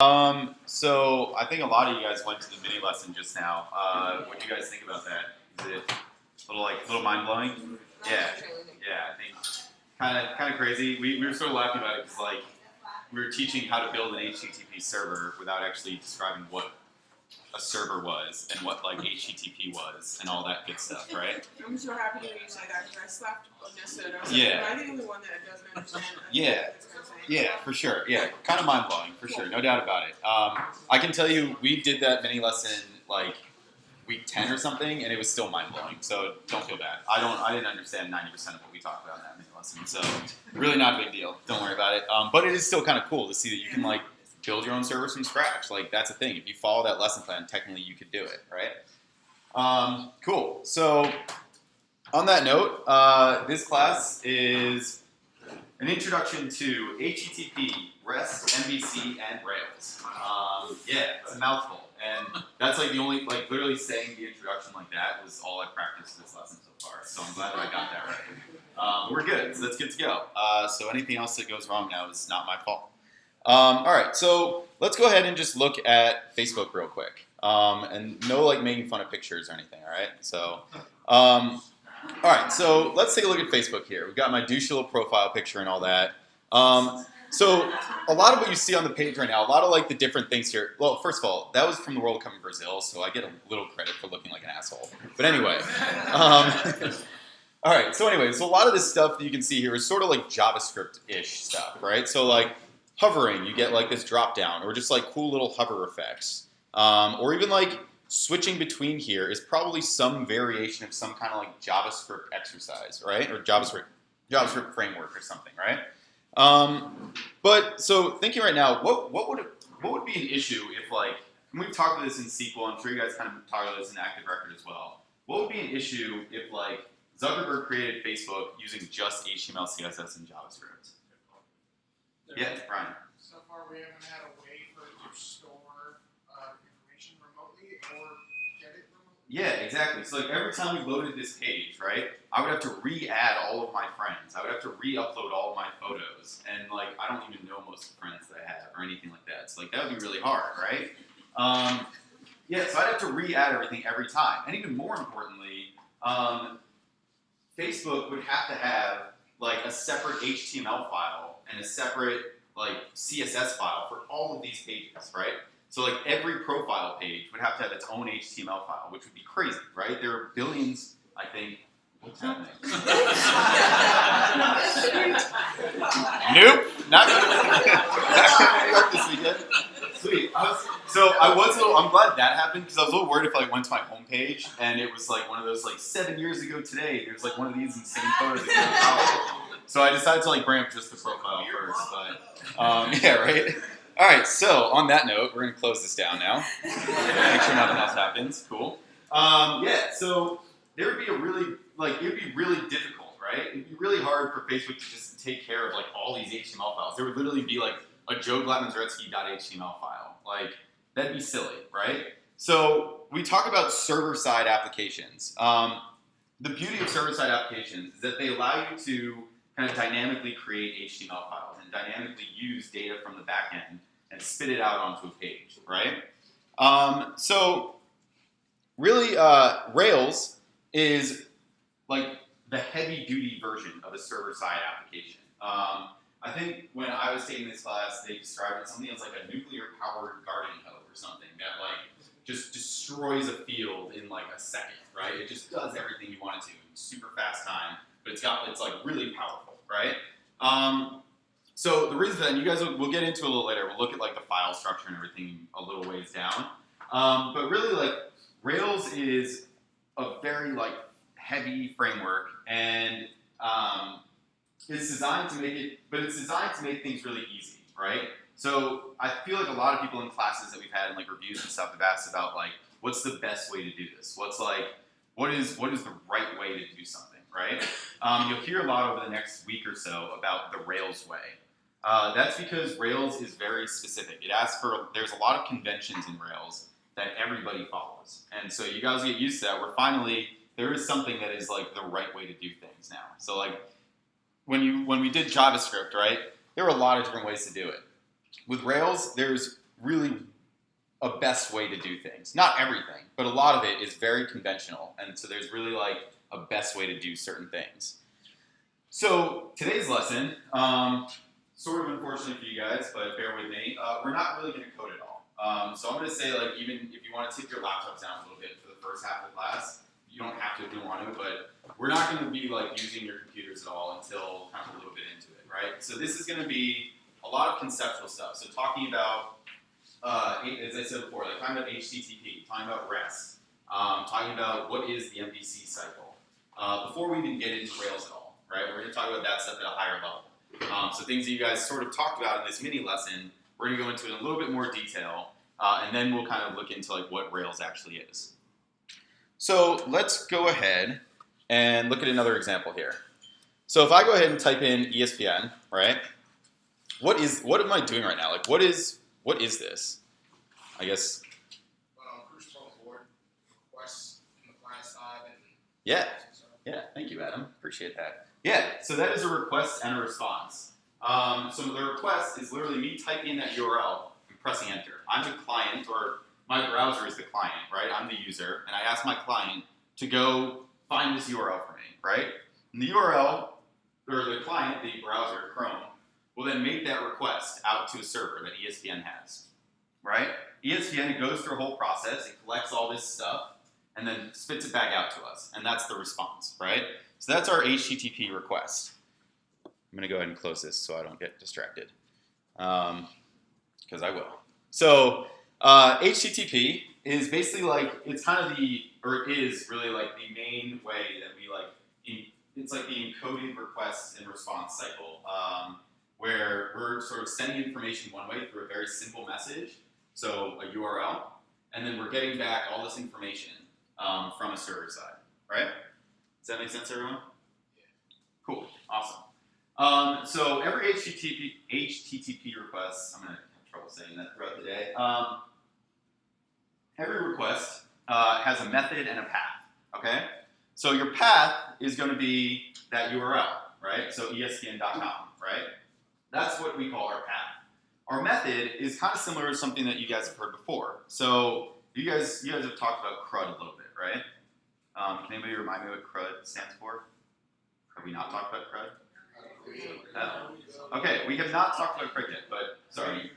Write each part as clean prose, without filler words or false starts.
So I think a lot of you guys went to the mini lesson just now. What do you guys think about that? Is it a little mind blowing? Yeah, I think kind of crazy. We were sort of laughing about it because we were teaching how to build an HTTP server without actually describing what a server was and what HTTP was and all that good stuff, right? I'm so happy to hear you say that because I slapped Odessa. I was Yeah. like, am I the only one that doesn't understand? Yeah, for sure. Yeah, kind of mind blowing for sure, no doubt about it. I can tell you, we did that mini lesson week 10 or something, and it was still mind blowing. So don't feel bad. I didn't understand 90% of what we talked about in that mini lesson, so really not a big deal. Don't worry about it. But it is still kind of cool to see that you can build your own servers from scratch. That's a thing. If you follow that lesson plan, technically you could do it, right? Cool. So on that note, this class is an introduction to HTTP, REST, MVC, and RAILS. Yeah, it's a mouthful. And that's the only, literally saying the introduction like that was all I practiced this lesson so far. So I'm glad that I got that right. We're good, so that's good to go. So anything else that goes wrong now is not my fault. All right, so let's go ahead and just look at Facebook real quick. And no making fun of pictures or anything, all right? So, all right, so let's take a look at Facebook here. We've got my douchey little profile picture and all that. So a lot of what you see on the page right now, a lot of the different things here. Well, first of all, that was from the World Cup in Brazil, so I get a little credit for looking like an asshole. But anyway, all right. So anyway, so a lot of this stuff that you can see here is sort of JavaScript-ish stuff, right? So hovering, you get this drop down, or just cool little hover effects, or even switching between here is probably some variation of some kind of JavaScript exercise, right? Or JavaScript framework or something, right? But so thinking right now, what would be an issue if and we've talked about this in SQL, I'm sure you guys kind of talked about this in Active Record as well. What would be an issue if Zuckerberg created Facebook using just HTML, CSS, and JavaScript? Yeah, Brian. So far, we haven't had a way for it to store information remotely or get it remotely. Yeah, exactly. So every time we loaded this page, right, I would have to re-add all of my friends. I would have to re-upload all of my photos, and I don't even know most of the friends that I have or anything like that. So that would be really hard, right? Yeah, so I'd have to re-add everything every time. And even more importantly, Facebook would have to have a separate HTML file and a separate CSS file for all of these pages, right? So every profile page would have to have its own HTML file, which would be crazy, right? There are billions, I think. What's happening? Nope, not gonna this weekend. Sweet. I'm glad that happened because I was a little worried if I went to my homepage and it was one of those 7 years ago today. There's one of these insane photos that came out. So I decided to bring up just the profile first, but yeah, right. All right. So on that note, we're gonna close this down now. Make sure nothing else happens. Cool. Yeah. So there would be it would be really difficult, right? It'd be really hard for Facebook to just take care of all these HTML files. There would literally be a Joe Glatmanzaretsky.html file. That'd be silly, right? So we talk about server-side applications. The beauty of server-side applications is that they allow you to kind of dynamically create HTML files and dynamically use data from the back end and spit it out onto a page, right? So really, Rails is the heavy-duty version of a server-side application. I think when I was taking this class, they described it something as a nuclear-powered garden hoe or something that just destroys a field in a second, right? It just does everything you want it to in super fast time, but it's really powerful, right? So the reason for that, and you guys we'll get into it a little later. We'll look at the file structure and everything a little ways down. But really, Rails is a very heavy framework, and it's designed to make things really easy, right? So I feel a lot of people in classes that we've had and reviews and stuff have asked about what's the best way to do this? What is the right way to do something, right? You'll hear a lot over the next week or so about the Rails way. That's because Rails is very specific. There's a lot of conventions in Rails that everybody follows, and so you guys get used to that. There is something that is the right way to do things now. So when we did JavaScript, right, there were a lot of different ways to do it. With Rails, there's really a best way to do things. Not everything, but a lot of it is very conventional, and so there's really like a best way to do certain things. So today's lesson, sort of unfortunately for you guys, but bear with me, we're not really going to code at all. So I'm going to say, like, even if you want to take your laptops down a little bit for the first half of the class, you don't have to if you want to, but we're not going to be like using your computers at all until kind of a little bit into it, right? So this is going to be a lot of conceptual stuff. So talking about, as I said before, like talking about HTTP, talking about REST, talking about what is the MVC cycle. Before we even get into Rails at all, right? We're going to talk about that stuff at a higher level. So things that you guys sort of talked about in this mini lesson, we're going to go into in a little bit more detail, and then we'll kind of look into like what Rails actually is. So let's go ahead and look at another example here. So if I go ahead and type in ESPN, right? What am I doing right now? Like what is this? I guess. Cruise control board requests in the client side and. Yeah. Thank you, Adam. Appreciate that. Yeah. So that is a request and a response. So the request is literally me typing in that URL and pressing enter. I'm the client, or my browser is the client, right? I'm the user, and I ask my client to go find this URL for me, right? And the URL, or the client, the browser, Chrome, will then make that request out to a server that ESPN has, right? ESPN goes through a whole process, it collects all this stuff, and then spits it back out to us, and that's the response, right? So that's our HTTP request. I'm going to go ahead and close this so I don't get distracted, because I will. So HTTP is basically like, it's kind of it is really like the main way that we like, it's like the encoded request and response cycle, where we're sort of sending information one way through a very simple message, so a URL, and then we're getting back all this information from a server side, right? Does that make sense, everyone? Yeah. Cool, awesome. So every HTTP request, I'm going to have trouble saying that throughout the day, every request has a method and a path, okay? So your path is going to be that URL, right? So ESPN.com, right? That's what we call our path. Our method is kind of similar to something that you guys have heard before. So you guys have talked about CRUD a little bit, right? Can anybody remind me what CRUD stands for? Have we not talked about CRUD? No. Okay, we have not talked about CRUD yet, but sorry.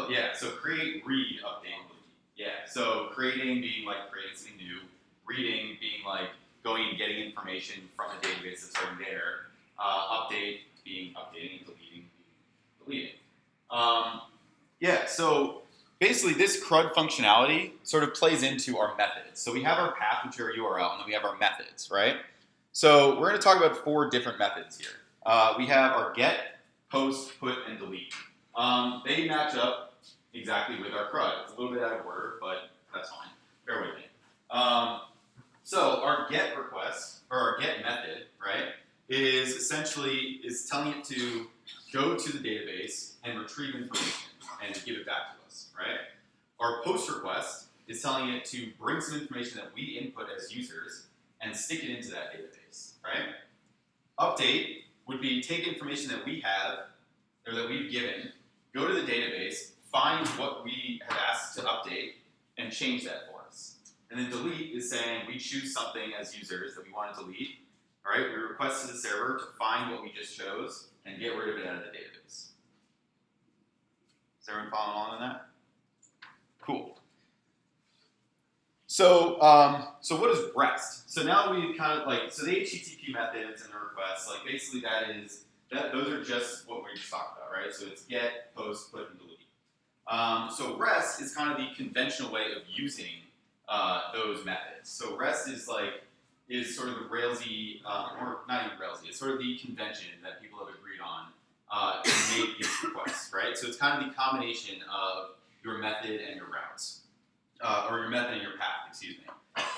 Yeah, so create, read, update, delete. Yeah, so creating being like creating something new, reading being like going and getting information from a database that's already there, update being updating, deleting being deleting. Yeah, so basically this CRUD functionality sort of plays into our methods. So we have our path, which are a URL, and then we have our methods, right? So we're going to talk about 4 different methods here. We have our get, post, put, and delete. They match up exactly with our CRUD. It's a little bit out of order, but that's fine. Bear with me. So our get request, or our get method, right, is essentially telling it to go to the database and retrieve information and give it back to us, right? Our post request is telling it to bring some information that we input as users and stick it into that database, right? Update would be take information that we have, or that we've given, go to the database, find what we have asked to update, and change that for us. And then delete is saying we choose something as users that we want to delete, all right? We request to the server to find what we just chose and get rid of it out of the database. Is everyone following along on that? Cool. So, so what is REST? So now we kind of like, so the HTTP methods and the requests, like basically those are just what we just talked about, right? So it's get, post, put, and delete. So REST is kind of the conventional way of using those methods. So REST is sort of the Railsy, or not even Railsy, it's sort of the convention that people have agreed on to make these requests, right? So it's kind of the combination of your method and your routes, or your method and your path, excuse me.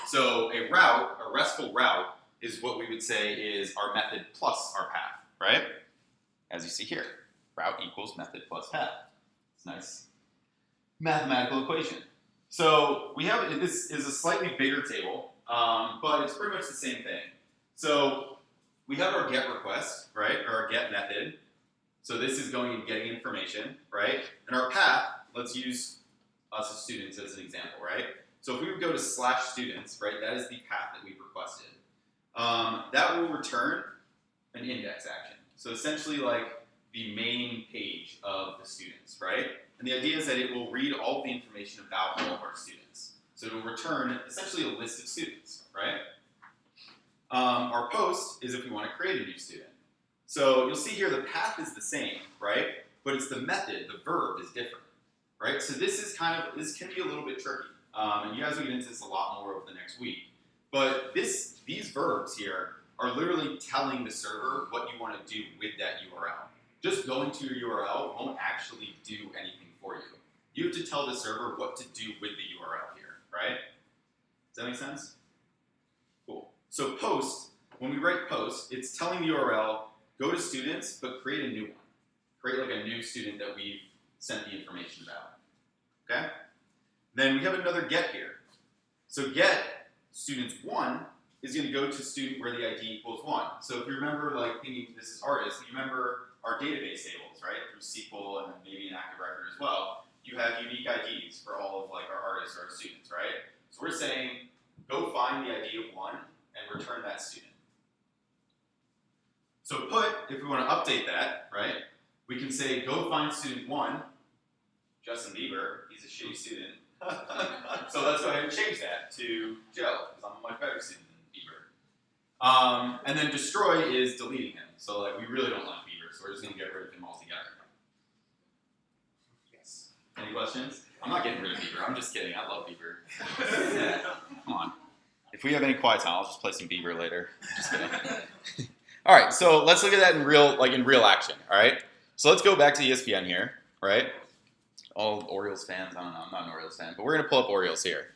So a route, a RESTful route, is what we would say is our method plus our path, right? As you see here, route equals method plus path. It's a nice mathematical equation. So we have, this is a slightly bigger table, but it's pretty much the same thing. So we have our get request, right, or our get method. So this is going and getting information, right? And our path, let's use us as students as an example, right? So if we would go to /students, right, that is the path that we've requested. That will return an index action. So essentially like the main page of the students, right? And the idea is that it will read all the information about all of our students. So it will return essentially a list of students, right? Our post is if we want to create a new student. So you'll see here the path is the same, right? But it's the method, the verb is different, right? So this can be a little bit tricky. And you guys will get into this a lot more over the next week. But these verbs here are literally telling the server what you want to do with that URL. Just going to your URL won't actually do anything for you. You have to tell the server what to do with the URL here, right? Does that make sense? Cool. So post, when we write post, it's telling the URL, go to students, but create a new one. Create like a new student that we've sent the information about, okay? Then we have another get here. So get students1 is going to go to student where the ID equals 1. So if you remember, like thinking this is artist, you remember our database tables, right? Through SQL and then maybe an active record as well. You have unique IDs for all of like our artists or our students, right? So we're saying go find the ID of 1 and return that student. So put, if we want to update that, right? We can say go find student 1, Justin Bieber, he's a shitty student. So let's go ahead and change that to Joe, because I'm a much better student than Bieber. And then destroy is deleting him. So like we really don't like Bieber, so we're just gonna get rid of him altogether. Yes. Any questions? I'm not getting rid of Bieber, I'm just kidding, I love Bieber. Yeah, come on. If we have any quiet time, I'll just play some Bieber later. Just kidding. All right, so let's look at that in real action, all right? So let's go back to ESPN here, right? All Orioles fans, I don't know, I'm not an Orioles fan, but we're gonna pull up Orioles here.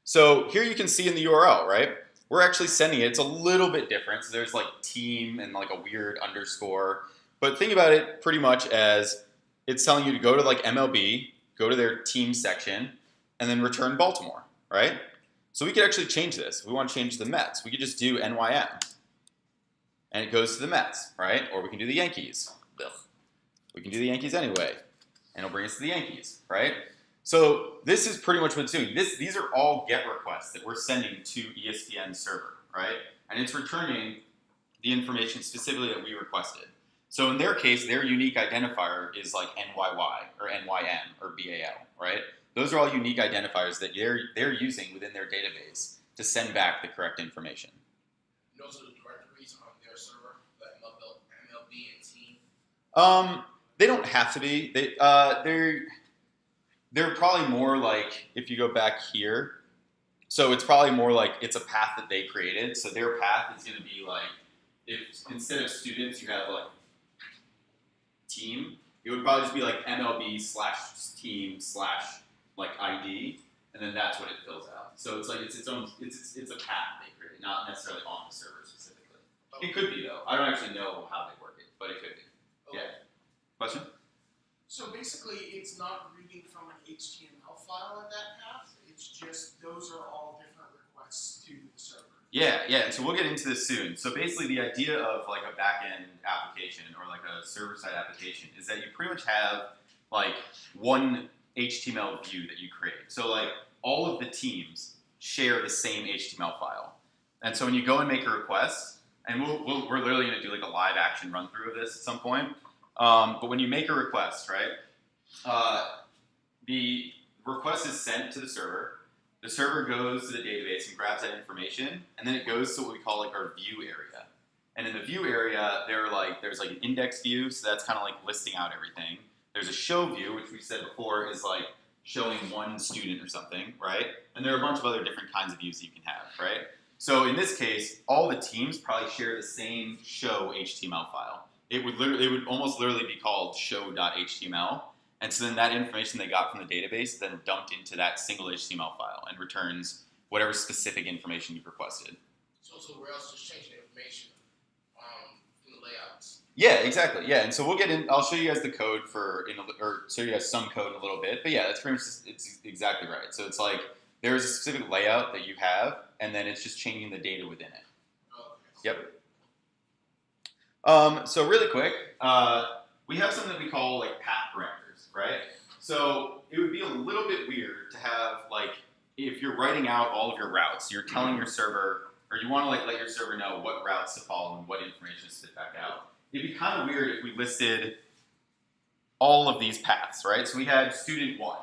So here you can see in the URL, right? We're actually sending it, it's a little bit different. So there's like team and like a weird underscore. But think about it pretty much as it's telling you to go to like MLB, go to their team section, and then return Baltimore, right? So we could actually change this. If we want to change the Mets, we could just do NYM. And it goes to the Mets, right? Or we can do the Yankees. Ugh. We can do the Yankees anyway. And it'll bring us to the Yankees, right? So this is pretty much what it's doing. These are all GET requests that we're sending to ESPN server, right? And it's returning the information specifically that we requested. So in their case, their unique identifier is like NYY or NYM or BAL, right? Those are all unique identifiers that they're using within their database to send back the correct information. And those are the directories on their server, the MLB and team. They don't have to be. They're probably more like, if you go back here, so it's probably more like it's a path that they created. So their path is going to be like, if instead of students you have like team, it would probably just be like MLB/team/ like ID, and then that's what it fills out. So it's like it's its own, it's a path they created, not necessarily on the server specifically. It could be though. I don't actually know how they work it, but it could be. Okay. Yeah. Question? So basically, it's not reading from an HTML file at that path. It's just those are all different requests to the server. Yeah, and so we'll get into this soon. So basically the idea of like a back-end application or like a server-side application is that you pretty much have like one HTML view that you create. So like all of the teams share the same HTML file. And so when you go and make a request, and we're literally gonna do like a live action run through of this at some point. But when you make a request, right, the request is sent to the server. The server goes to the database and grabs that information, and then it goes to what we call like our view area. And in the view area, there's like an index view, so that's kind of like listing out everything. There's a show view, which we said before is like showing one student or something, right? And there are a bunch of other different kinds of views you can have, right? So in this case, all the teams probably share the same show HTML file. It would almost literally be called show.html. And so then that information they got from the database is then dumped into that single HTML file and returns whatever specific information you've requested. So Rails just changing the information in the layouts. Yeah, exactly. Yeah, and so we'll get in. I'll show you guys the code or show you guys some code in a little bit. But yeah, that's pretty much it's exactly right. So it's like there's a specific layout that you have, and then it's just changing the data within it. Oh, okay. Yep. So really quick, we have something that we call like path parameters, right? So it would be a little bit weird to have like, if you're writing out all of your routes, you're telling your server, or you want to like let your server know what routes to follow and what information to spit back out. It'd be kind of weird if we listed all of these paths, right? So we had student 1,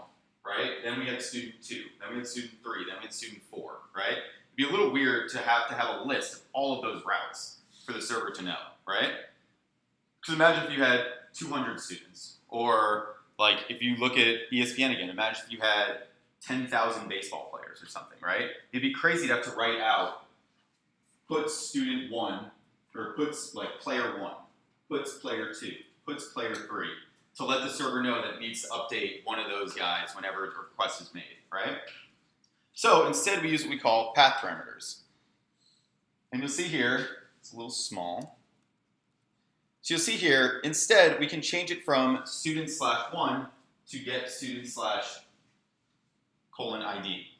right? Then we had student 2, then we had student 3, then we had student 4, right? It'd be a little weird to have a list of all of those routes for the server to know, right? Because imagine if you had 200 students, or like if you look at ESPN again, imagine if you had 10,000 baseball players or something, right? It'd be crazy to have to write out, puts student 1, or puts like player 1, puts player 2, puts player 3, to let the server know that it needs to update one of those guys whenever a request is made, right? So instead we use what we call path parameters. And you'll see here, it's a little small. So you'll see here, instead we can change it from student/1 to get student/:ID.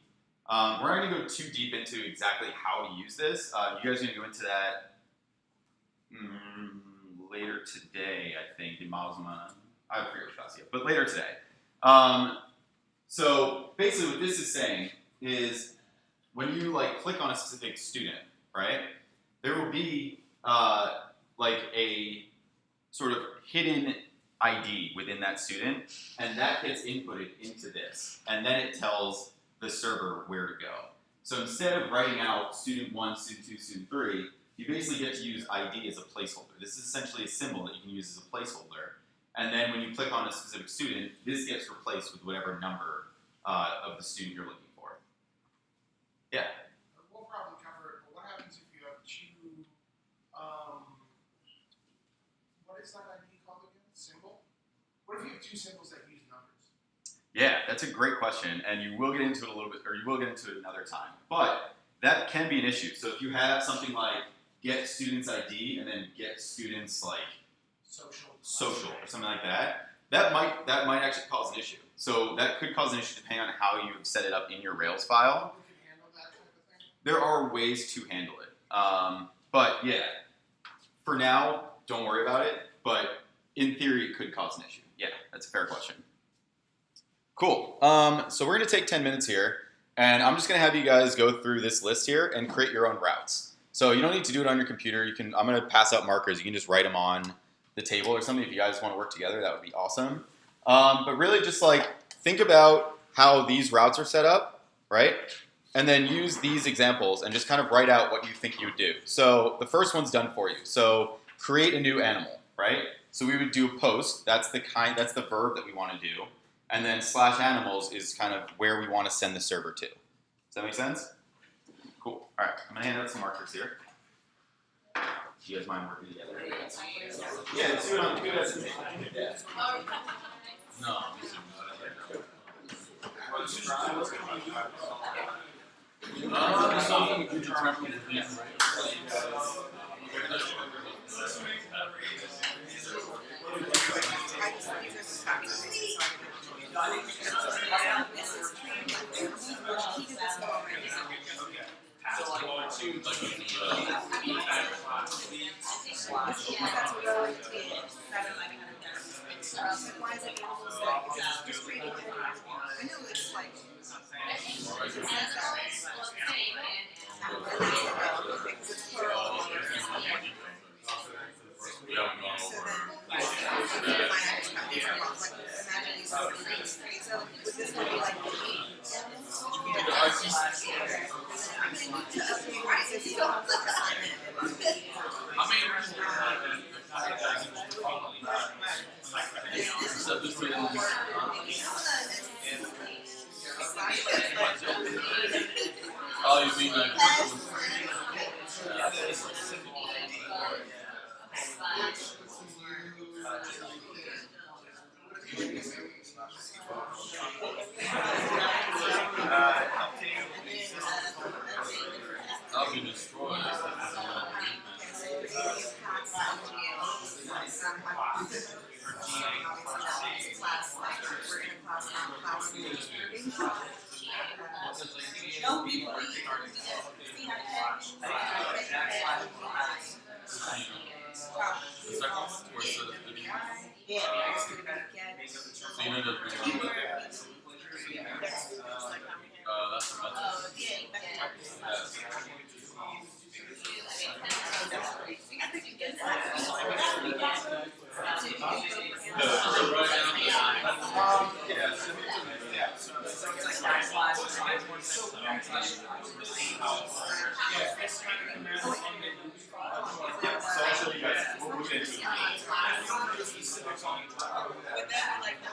We're not going to go too deep into exactly how to use this. You guys are going to go into that later today, I think, in Models and I forget which class yet, but later today. So basically what this is saying is when you like click on a specific student, right, there will be like a sort of hidden ID within that student, and that gets inputted into this, and then it tells the server where to go. So instead of writing out student 1, student 2, student 3, you basically get to use ID as a placeholder. This is essentially a symbol that you can use as a placeholder. And then when you click on a specific student, this gets replaced with whatever number of the student you're looking for. Yeah? We'll probably cover it, but what happens if you have two, what is that ID called again? Symbol? What if you have two symbols that use numbers? Yeah, that's a great question, and you will get into it a little bit, or you will get into it another time. But that can be an issue. So if you have something like get students ID and then get students like social or something like that, that might actually cause an issue. So that could cause an issue depending on how you have set it up in your Rails file. We can handle that type of thing? There are ways to handle it. But yeah, for now, don't worry about it. But in theory, it could cause an issue. Yeah, that's a fair question. Cool. So we're going to take 10 minutes here, and I'm just going to have you guys go through this list here and create your own routes. So you don't need to do it on your computer. I'm going to pass out markers. You can just write them on the table or something. If you guys want to work together, that would be awesome. But really just like think about how these routes are set up, right? And then use these examples and just kind of write out what you think you would do. So the first one's done for you. So create a new animal, right? So we would do post. That's the verb that we want to do. And then /animals is kind of where we want to send the server to. Does that make sense? Cool. All right, I'm going to hand out some markers here. Do you guys mind working together? Yeah, let's do it on good as No. Oh, you mean like I'll be destroyed. Yeah. So you know the that's So I'll show you guys. We'll get into it. Would that be like the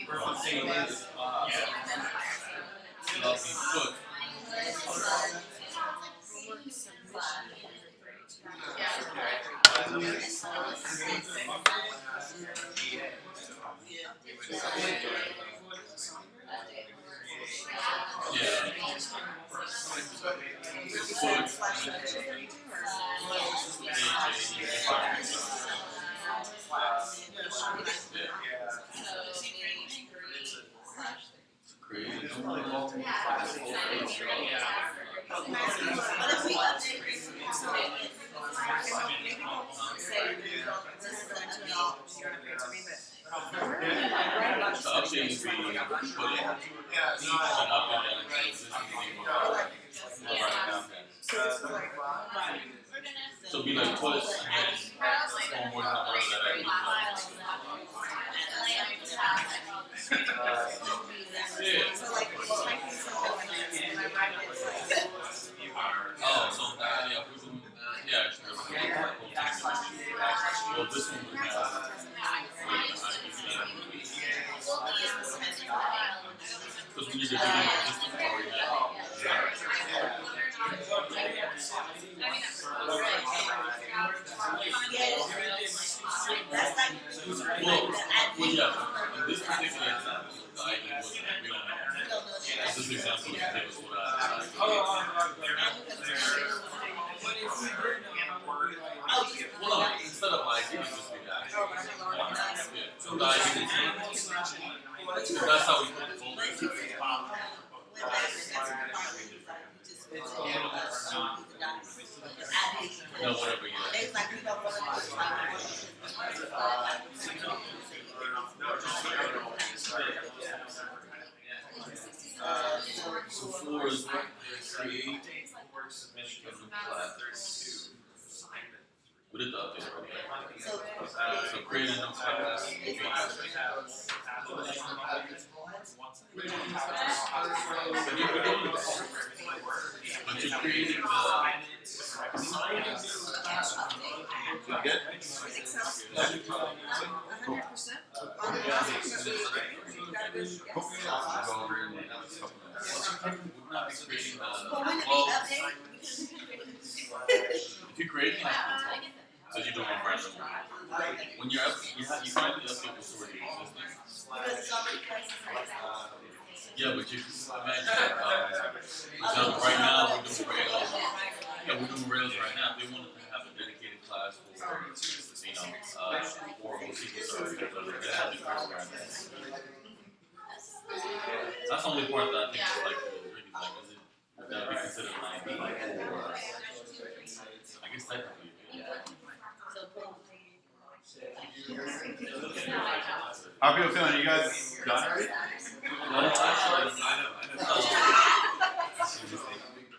First one saying is so be like twice and then more than that oh, so well, this one would have because when you're deleting existing already well, yeah, in this particular example, the ID wasn't, we don't know. This example is gives what well, no, instead of ID, it just be that. Yeah, so the ID is that's how we put the folder. No, whatever, so 4 is create submission of the class. We did the update already. So create a new class. But you created good? Cool. Go over and we're not creating if you create an so you don't have random. When you're up, you find the update was already existing. Yeah, but you imagine example, right now we're doing Rails. Yeah, we're doing Rails right now. They wanted to have a dedicated class for Oracle SQL Server. That's the only part that I think is like really like, is it would that be considered an ID or I guess technically how are people feeling? You guys done already? no, actually, I know.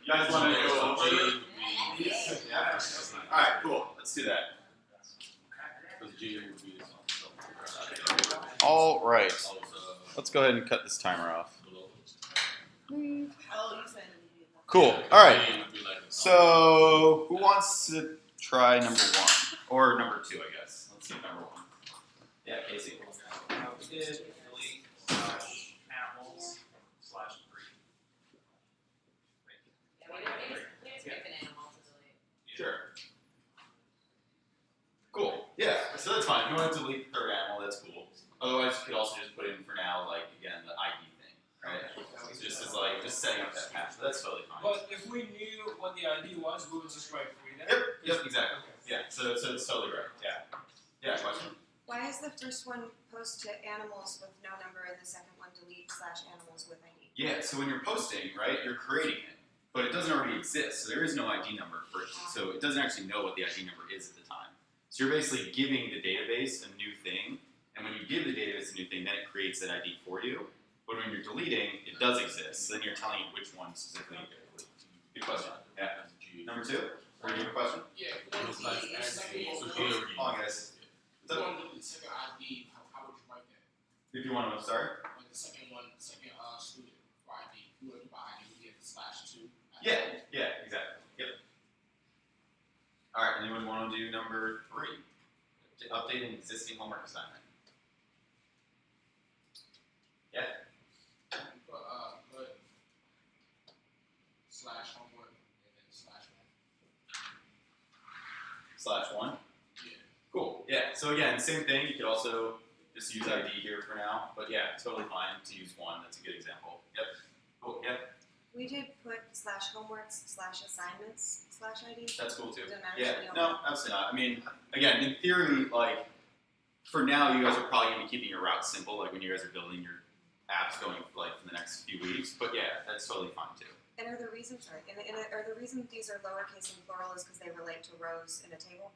You guys want to go? Yeah. All right, cool. Let's do that. All right. Let's go ahead and cut this timer off. Cool. All right. So, who wants to try number 1 or number 2? I guess. Let's see number 1. Yeah, Casey. We did delete /animals /3. Sure. Cool. Yeah. So that's fine. If you want to delete the third animal, that's cool. Otherwise, you could also just put in for now, like again, the ID thing, right? So just as like just setting up that path. That's totally fine. But if we knew what the ID was, we would just write 3 then. Yep. Exactly. Okay. Yeah. So it's totally right. Yeah. Yeah. Question. Why is the first one post to animals with no number and the second one delete /animals with ID? Yeah, so when you're posting, right, you're creating it, but it doesn't already exist, so there is no ID number for it. So it doesn't actually know what the ID number is at the time. So you're basically giving the database a new thing, and when you give the database a new thing, then it creates that ID for you. But when you're deleting, it does exist, so then you're telling it which one specifically. Good question. Yeah. Number 2, or you have a question? Yeah, if you want to do the second one, Hold on, guys. if you want to do the second ID, how would you write that? If you want to start. Like the second one, second student for ID. If you want to do by ID, we get the /2. Yeah, exactly. Yep. All right, anyone want to do number 3? To update an existing homework assignment. Yeah. Put /homework and then /1. /1. Yeah. Cool. Yeah. So again, same thing. You could also just use ID here for now, but yeah, totally fine to use 1. That's a good example. Yep. Cool. Yep. We did put /homeworks/assignments/ID. That's cool too. Doesn't Yeah. actually No, absolutely not. I mean, again, in theory, like for now, you guys are probably gonna be keeping your route simple, like when you guys are building your apps going like for the next few weeks. But yeah, that's totally fine too. And are the reasons are the reason these are lowercase and plural is because they relate to rows in a table?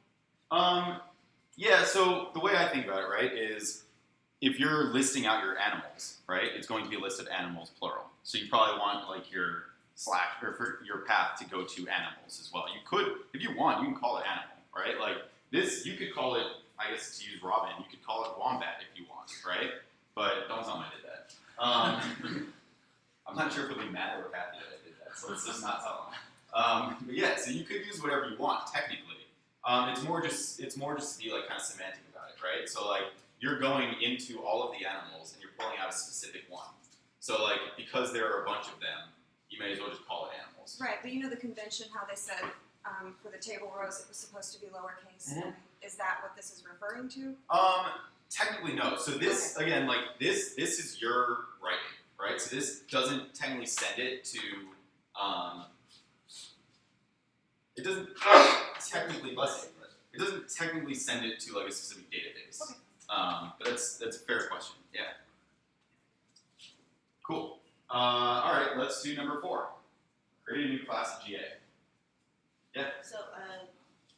Yeah, so the way I think about it, right, is if you're listing out your animals, right, it's going to be a list of animals, plural. So you probably want like your slash or for your path to go to animals as well. You could, if you want, you can call it animal, right? Like this, you could call it, I guess to use Robin, you could call it wombat if you want, right? But don't tell me I did that. I'm not sure if it'll be Matt or Kathy that I did that, so let's just not tell them. But yeah, so you could use whatever you want technically. It's more just to be like kind of semantic about it, right? So like you're going into all of the animals and you're pulling out a specific one. So like because there are a bunch of them, you may as well just call it animals. Right, but you know the convention how they said for the table rows it was supposed to be lowercase. Mhm. And is that what this is referring to? Technically no. So this again, like this is your writing, right? So this doesn't technically send it to. It doesn't technically it doesn't technically send it to like a specific database. Okay. But that's a fair question. Yeah. Cool. All right, let's do number 4. Create a new class in GA. Yeah. So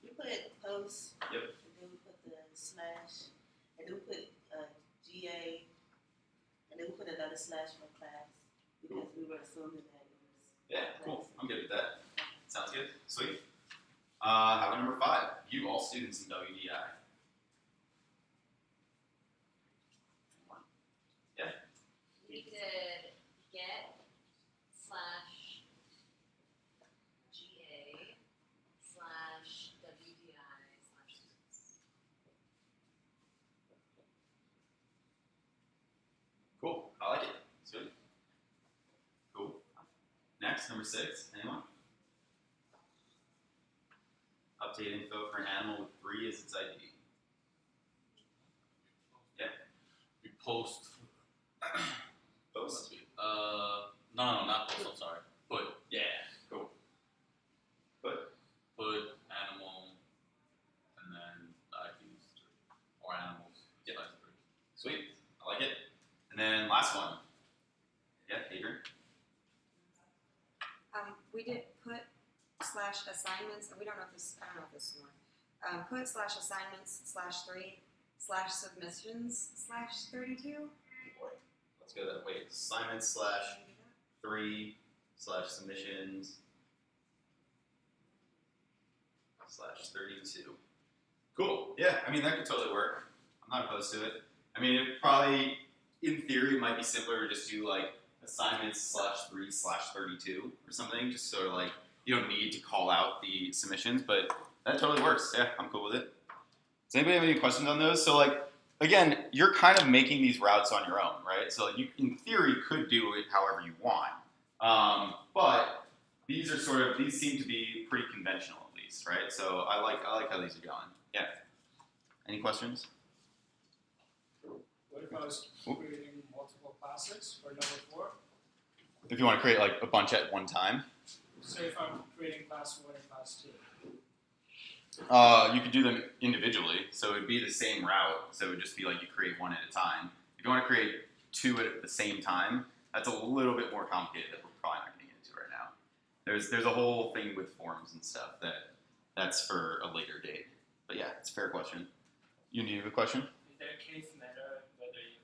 we put post. Yep. And then we put the slash, and then we put GA, and then we put another slash for class because we were assuming that it was. Yeah. Cool. I'm good with that. Sounds good. Sweet. How about number 5? View all students in WDI. We did get /GA/WDI/students. Cool. I like it. Sweet. Cool. Next, number 6. Anyone? Update info for an animal with 3 as its ID. We post. Post. No, not post. I'm sorry. Put. Yeah. Cool. Put. Put animal, and then IDs or animals. Yeah. Slash 3. Sweet. I like it. And then last one. Yeah, Adrian. We did put /assignments, and I don't know if this will work. Put /assignments/3/submissions/32. Boy. Let's go that way. Assignments /3/submissions/32. Cool. Yeah, I mean that could totally work. I'm not opposed to it. I mean it probably, in theory, it might be simpler to just do like assignments/3/32 or something, just sort of like you don't need to call out the submissions, but that totally works. Yeah, I'm cool with it. Does anybody have any questions on those? So like, again, you're kind of making these routes on your own, right? So you, in theory, could do it however you want. But these seem to be pretty conventional at least, right? So I like how these are going. Yeah. Any questions? What if I was creating multiple classes for number 4? If you want to create like a bunch at one time, Say if I'm creating class 1 and class 2. you could do them individually. So it would be the same route. So it would just be like you create one at a time. If you want to create 2 at the same time, That's a little bit more complicated that we're probably not going to get into right now. There's a whole thing with forms and stuff that's for a later date. But yeah, it's a fair question. You have a question? Is there a case matter whether you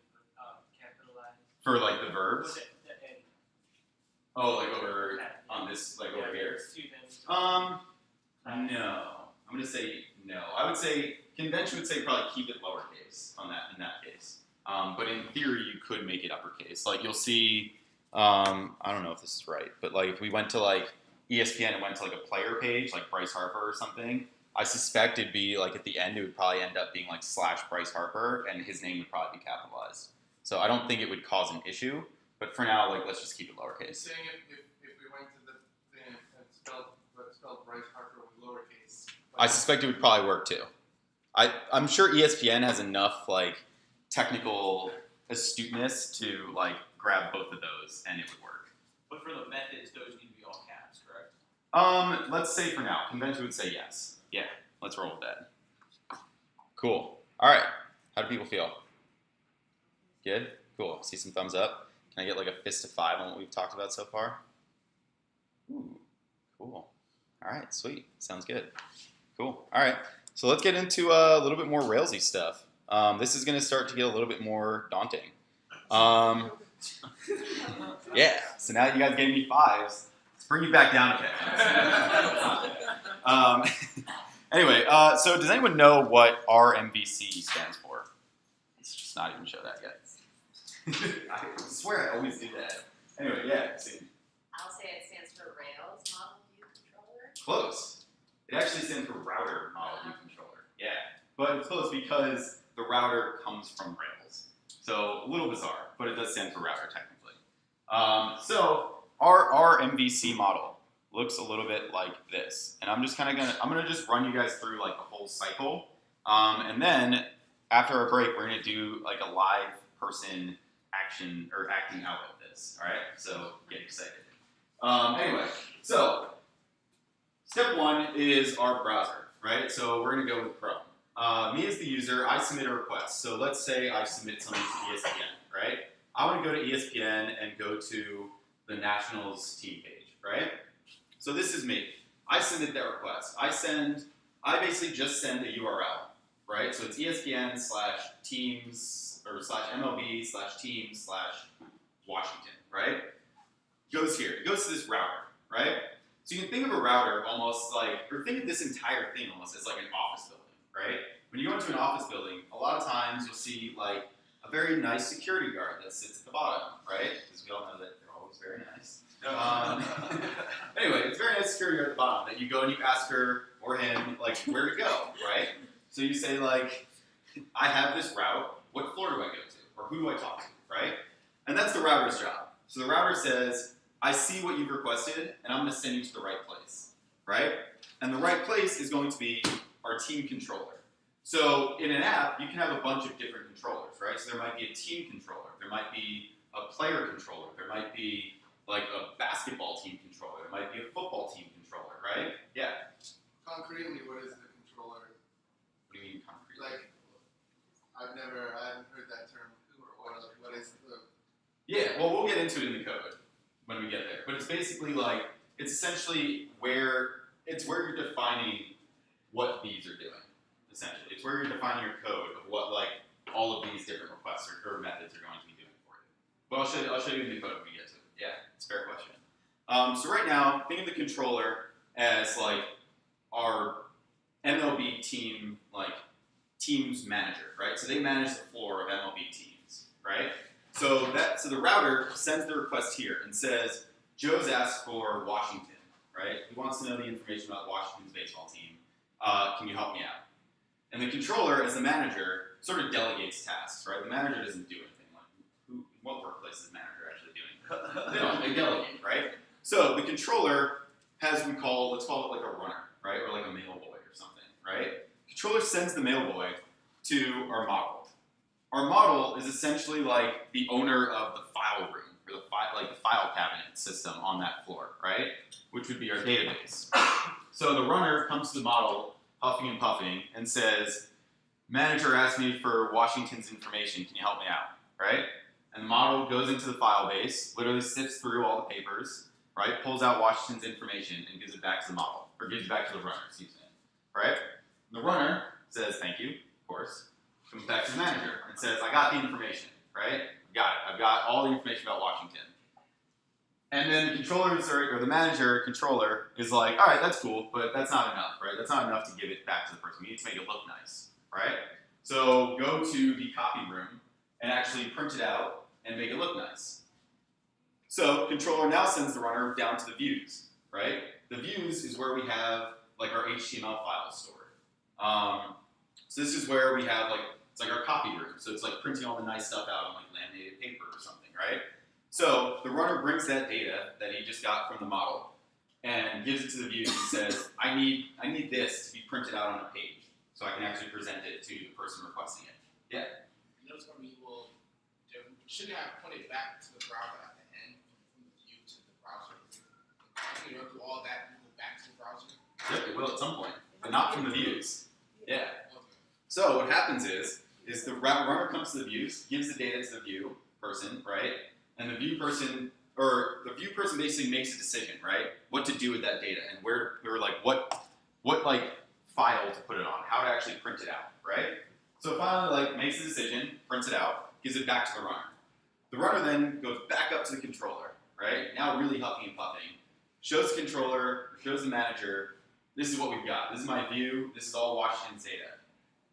capitalize? For like the verbs? The end. Oh, like over on this, like over here? Students. No. I'm gonna say no. I would say convention would say probably keep it lowercase on that in that case. But in theory, you could make it uppercase. Like you'll see. I don't know if this is right, but like if we went to like ESPN and went to like a player page, like Bryce Harper or something, I suspect it'd be like at the end, it would probably end up being like / Bryce Harper, and his name would probably be capitalized. So I don't think it would cause an issue. But for now, like let's just keep it lowercase. Saying if we went to the thing and spelled Bryce Harper with lowercase. I suspect it would probably work too. I'm sure ESPN has enough like technical astuteness to like grab both of those and it would work. But for the methods, those need to be all caps, correct? Let's say for now, convention would say yes. Yeah, let's roll with that. Cool. All right. How do people feel? Good? Cool. See some thumbs up? Can I get like a fist of 5 on what we've talked about so far? Ooh, cool. All right, sweet. Sounds good. Cool. All right. So let's get into a little bit more Railsy stuff. This is going to start to get a little bit more daunting. Yeah. So now you guys gave me 5s. Let's bring you back down again. Anyway, so does anyone know what RMVC stands for? Let's just not even show that yet. I swear I always do that. Anyway, yeah. See. I'll say it stands for Rails Model View Controller. Close. It actually stands for Router Model View Controller. Yeah, but it's close because the router comes from Rails. So a little bizarre, but it does stand for router technically. So our MVC model looks a little bit like this, and I'm gonna just run you guys through like the whole cycle, and then after our break, we're gonna do like a live person action or acting out of this. All right, so get excited. Anyway, so step 1 is our browser, right? So we're gonna go with Chrome. Me as the user, I submit a request. So let's say I submit something to ESPN, right? I want to go to ESPN and go to the Nationals team page, right? So this is me. I submit that request. I basically just send a URL, right? So it's ESPN/teams or /MLB/teams/Washington, right? Goes here. It goes to this router, right? So you can think of a router almost like, or think of this entire thing almost as like an office building, right? When you go into an office building, a lot of times you'll see like a very nice security guard that sits at the bottom, right? Because we all know that they're always very nice. Anyway, it's a very nice security guard at the bottom that you go and you ask her or him like where to go, right? So you say like, I have this route, what floor do I go to? Or who do I talk to, right? And that's the router's job. So the router says, I see what you've requested and I'm gonna send you to the right place, right? And the right place is going to be our team controller. So in an app, you can have a bunch of different controllers, right? So there might be a team controller, there might be a player controller, there might be like a basketball team controller, there might be a football team controller, right? Yeah. Concretely, what is the controller? What do you mean concrete? Like, I haven't heard that term. What is the? Yeah, well, we'll get into it in the code when we get there. But it's basically like, it's essentially where you're defining what these are doing, essentially. It's where you're defining your code of what like all of these different requests or methods are going to be doing for you. But I'll show you in the code when we get to it. Yeah, it's a fair question. So right now, think of the controller as like our MLB team, like teams manager, right? So they manage the floor of MLB teams, right? So the router sends the request here and says, Joe's asked for Washington, right? He wants to know the information about Washington's baseball team. Can you help me out? And the controller, as the manager, sort of delegates tasks, right? The manager doesn't do anything. Like, what workplace is the manager actually doing? They don't. They delegate, right? So the controller has let's call it like a runner, right? Or like a mail boy or something, right? Controller sends the mail boy to our model. Our model is essentially like the owner of the file room, or the file cabinet system on that floor, right? Which would be our database. So the runner comes to the model, huffing and puffing, and says, manager asked me for Washington's information, can you help me out, right? and the model goes into the file base, literally sifts through all the papers, right? Pulls out Washington's information and gives it back to the model, or gives it back to the runner, excuse me, right? The runner says thank you, of course, comes back to the manager and says, I got the information, right? Got it. I've got all the information about Washington. And then the controllers or the manager controller is like, all right, that's cool, but that's not enough, right? That's not enough to give it back to the person. We need to make it look nice, right? So go to the copy room and actually print it out and make it look nice. So controller now sends the runner down to the views, right? The views is where we have like our HTML files stored. So this is where we have like, it's like our copy room. So it's like printing all the nice stuff out on like laminated paper or something, right? So the runner brings that data that he just got from the model and gives it to the views and says, I need this to be printed out on a page so I can actually present it to the person requesting it. Yeah. You notice when we will, should have pointed back to the browser at the end from the view to the browser. You know, do all that and go back to the browser. Yep, it will at some point, but not from the views. Yeah. Okay. So what happens is the runner comes to the views, gives the data to the view person, right? And the view person basically makes a decision, right? What to do with that data and where like what like file to put it on, how to actually print it out, right? So finally like makes a decision, prints it out, gives it back to the runner. The runner then goes back up to the controller, right? Now really huffing and puffing. Shows the controller, shows the manager, this is what we've got. This is my view, this is all Washington's data.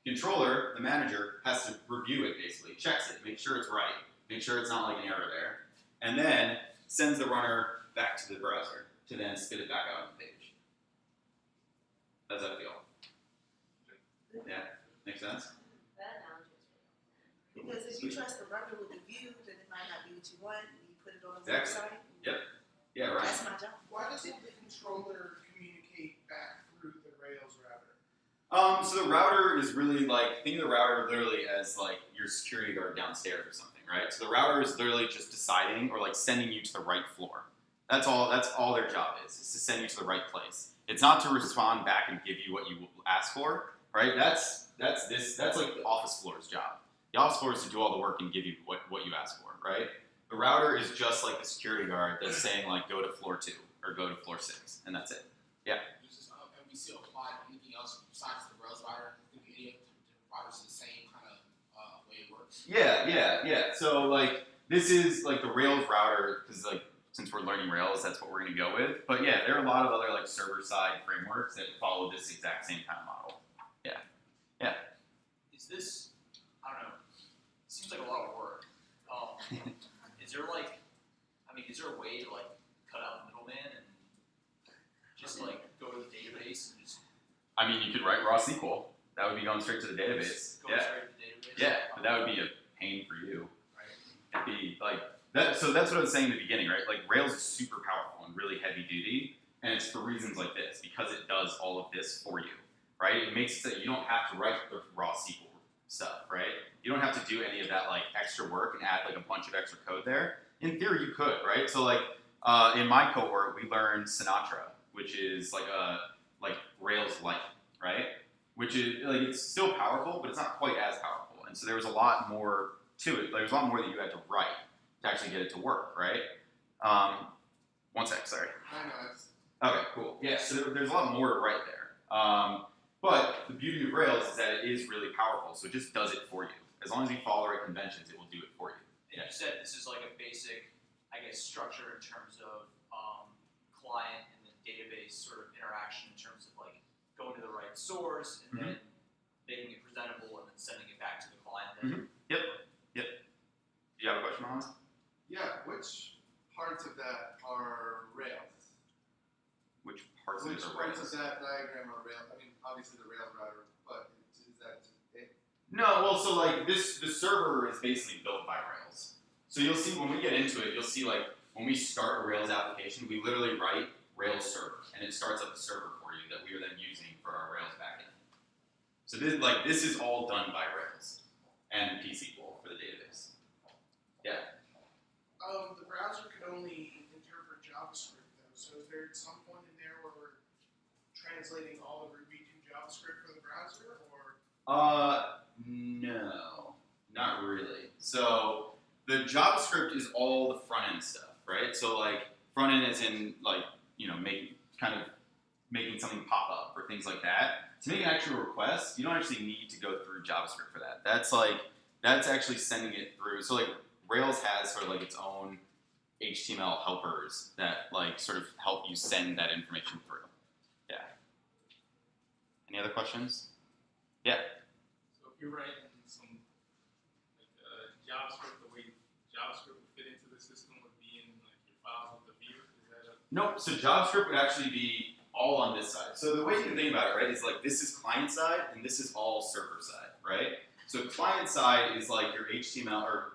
Controller, the manager, has to review it basically, checks it, make sure it's right, make sure it's not like an error there, and then sends the runner back to the browser to then spit it back out on the page. How does that feel? Yeah, makes sense? That analogy is really Because if you trust the runner with the view, then it might not be what you want, and you put it on the Exactly. website. Yep. Yeah, right. That's my job. Why doesn't the controller communicate back through the Rails router? So the router is really like, think of the router literally as like your security guard downstairs or something, right? So the router is literally just deciding or like sending you to the right floor. That's all their job is to send you to the right place. It's not to respond back and give you what you ask for, right? That's like the office floor's job. The office floor is to do all the work and give you what you ask for, right? The router is just like the security guard that's saying like go to floor 2 or go to floor 6, and that's it. Yeah. Does this MVC apply to anything else besides the Rails router? I think any of the routers are the same kind of way it works. Yeah. So like this is like the Rails router because like since we're learning Rails, that's what we're gonna go with. But yeah, there are a lot of other like server-side frameworks that follow this exact same kind of model. Yeah. Is this, I don't know, it seems like a lot of work. Is there like, is there a way to like cut out the middleman and just like go to the database and just I mean, you could write raw SQL. That would be going straight to the database. go straight to the database? Yeah, but that would be a pain for you. Right. It'd be like that. So that's what I was saying in the beginning, right? Like Rails is super powerful and really heavy duty, and it's for reasons like this because it does all of this for you, right? It makes it so you don't have to write the raw SQL stuff, right? You don't have to do any of that like extra work and add like a bunch of extra code there. In theory, you could, right? So like in my cohort, we learned Sinatra, which is like a Rails light, right? Which is like it's still powerful, but it's not quite as powerful. And so there was a lot more to it. There's a lot more that you had to write to actually get it to work, right? 1 sec, sorry. I know, it's Okay, cool. Yeah, so there's a lot more to write there. But the beauty of Rails is that it is really powerful, so it just does it for you. As long as you follow the right conventions, it will do it for you. And you said this is like a basic, structure in terms of client and then database sort of interaction in terms of like going to the right source and then making it presentable and then sending it back to the client. Then. Yep. Do you have a question, Mohammed? Yeah, which parts of that are Rails? Which parts of it Which are parts Rails? of that diagram are Rails? I mean, obviously the Rails router, but is that it? No, well, so like the server is basically built by Rails. So you'll see when we get into it, you'll see like when we start a Rails application, we literally write Rails server, and it starts up a server for you that we are then using for our Rails backend. So this is all done by Rails and P-SQL for the database. Yeah. the browser could only interpret JavaScript though, so is there some point in there where we're translating all of Ruby to JavaScript for the browser, or? No, not really. So the JavaScript is all the front end stuff, right? So like front end is in like, you know, making something pop up or things like that. To make an actual request, you don't actually need to go through JavaScript for that. That's actually sending it through. So like Rails has sort of like its own HTML helpers that like sort of help you send that information through. Yeah. Any other questions? Yeah. So if you're writing some like JavaScript, the way JavaScript would fit into the system would be in like your files with the view. Is that a Nope. So JavaScript would actually be all on this side. So the way you can think about it, right, is like this is client side and this is all server side, right? So client side is like your HTML, or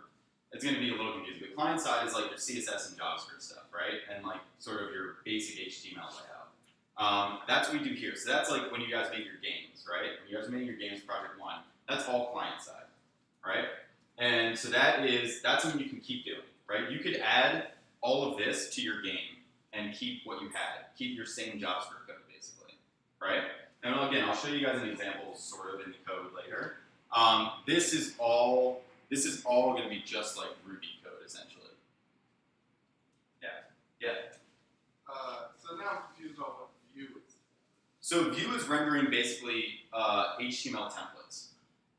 it's going to be a little confusing, but client side is like your CSS and JavaScript stuff, right? And like sort of your basic HTML layout. That's what we do here. So that's like when you guys make your games, right? When you guys make your games project 1, that's all client side, right? And so that's something you can keep doing, right? You could add all of this to your game and keep what you had. Keep your same JavaScript code, basically, right? And again, I'll show you guys an example sort of in the code later. This is all going to be just like Ruby code, essentially. Yeah. So now I'm confused on what view is. So Vue is rendering basically HTML templates.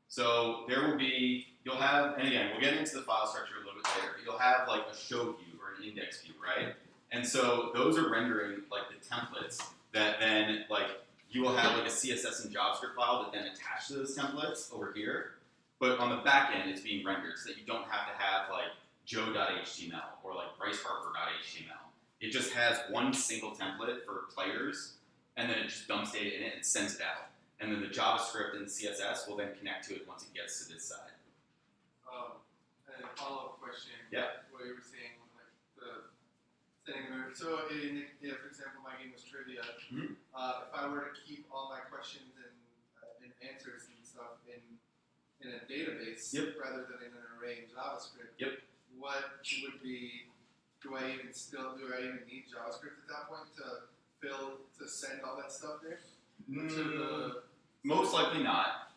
So there will be, you'll have, and again, we'll get into the file structure a little bit later, but you'll have like a show view or an index view, right? And so those are rendering like the templates that then like you will have like a CSS and JavaScript file that then attach to those templates over here. But on the back end, it's being rendered so that you don't have to have like joe.html or like bryceharper.html. It just has one single template for players, and then it just dumps data in it and sends it out. And then the JavaScript and CSS will then connect to it once it gets to this side. And a follow-up question. Yeah. What you were saying, like the setting of, so for example, my game was trivia. Mhm. If I were to keep all my questions and answers and stuff in a database rather than in an array in JavaScript, what would be? Do I even need JavaScript at that point to send all that stuff there? Most likely not.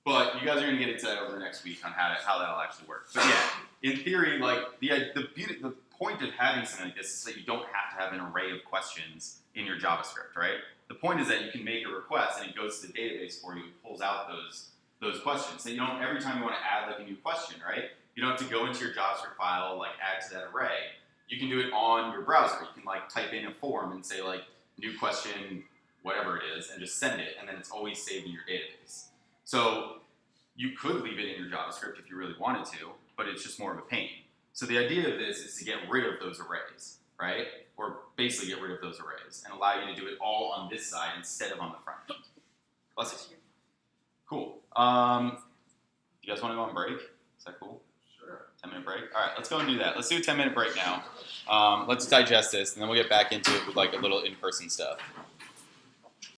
But you guys are going to get into that over the next week on how that'll actually work. But yeah, in theory, like the point of having something like this is that you don't have to have an array of questions in your JavaScript, right? The point is that you can make a request and it goes to the database for you and pulls out those questions. So you don't, every time you want to add like a new question, right? You don't have to go into your JavaScript file, like add to that array. You can do it on your browser. You can like type in a form and say like new question, whatever it is, and just send it, and then it's always saved in your database. So you could leave it in your JavaScript if you really wanted to, but it's just more of a pain. So the idea of this is to get rid of those arrays, right? Or basically get rid of those arrays and allow you to do it all on this side instead of on the front end. Bless you. Cool. You guys want to go on break? Is that cool? Sure. 10-minute break? All right, let's go and do that. Let's do a 10-minute break now. Let's digest this, and then we'll get back into it with like a little in-person stuff.